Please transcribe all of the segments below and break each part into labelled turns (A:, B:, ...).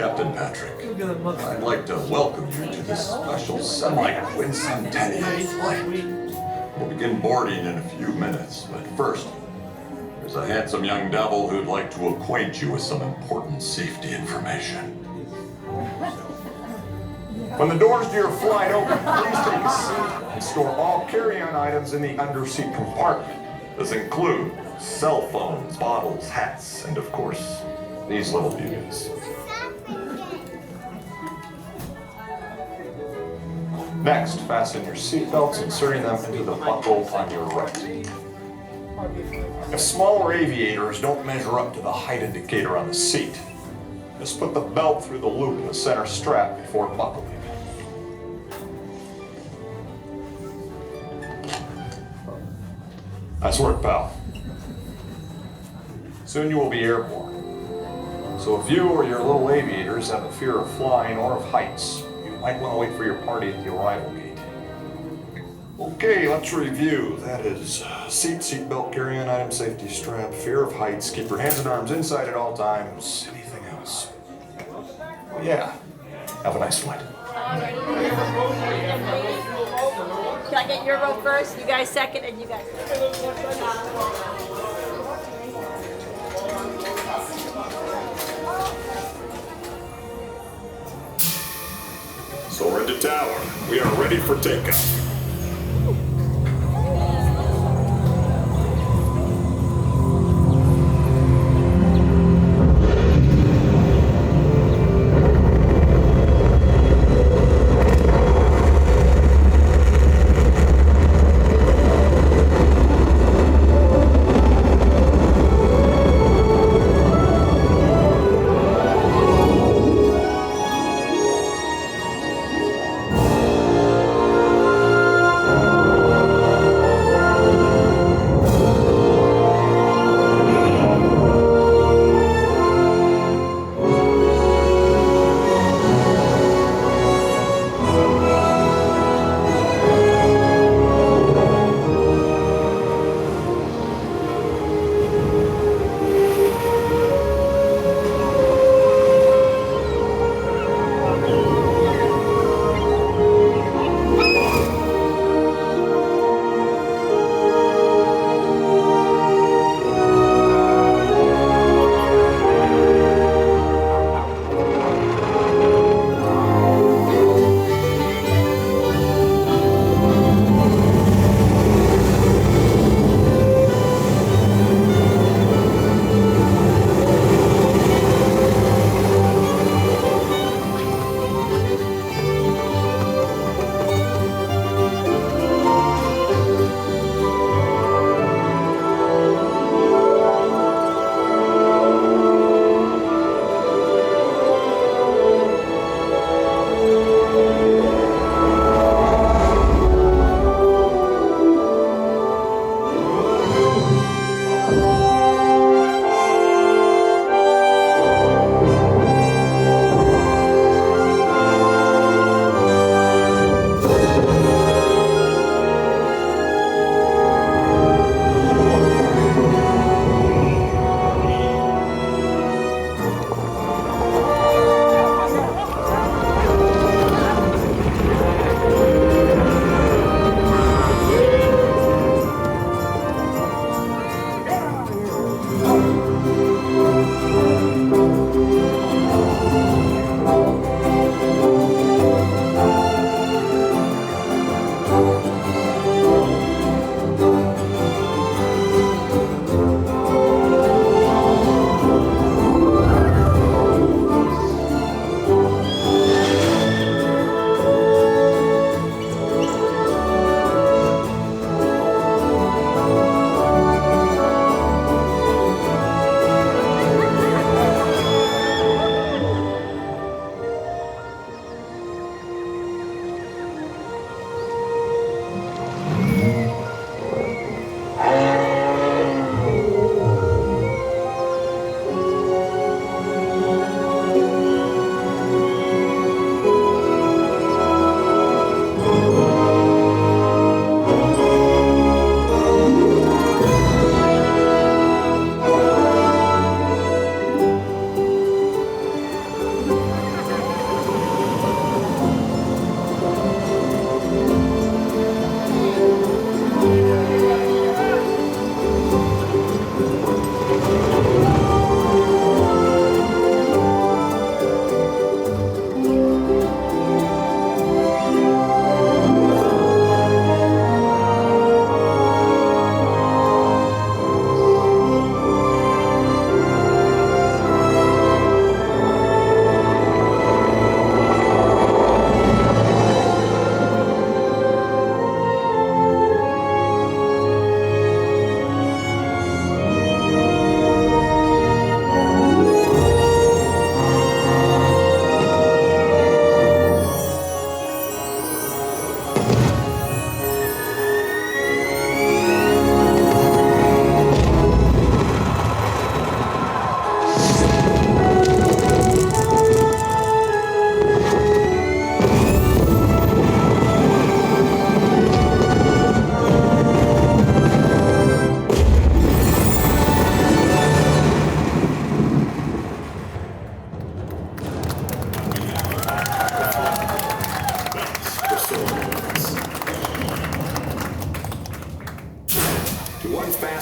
A: Captain Patrick. I'd like to welcome you to this special semi-quincentennial flight. We'll begin boarding in a few minutes, but first, there's a handsome young devil who'd like to acquaint you with some important safety information.
B: When the doors to your flight open, please take a seat and store all carry-on items in the underseat compartment.
A: This includes cell phones, bottles, hats, and of course, these little beauties.
B: Next, fasten your seat belts, inserting them into the buckle on your right. If smaller aviators don't measure up to the height indicator on the seat, just put the belt through the loop in the center strap before buckling. Nice work, pal. Soon you will be airborne. So if you or your little aviators have a fear of flying or of heights, you might want to wait for your party at the arrival gate. Okay, let's review. That is seat belt, carry-on item, safety strap, fear of heights, keep your hands and arms inside at all times. Anything else? Yeah. Have a nice flight.
C: Can I get your row first? You guys second, and you guys.
B: Soarin to tower. We are ready for takeoff.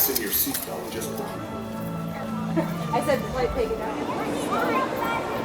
D: fasten your seatbelt just
C: I said the flight take it out.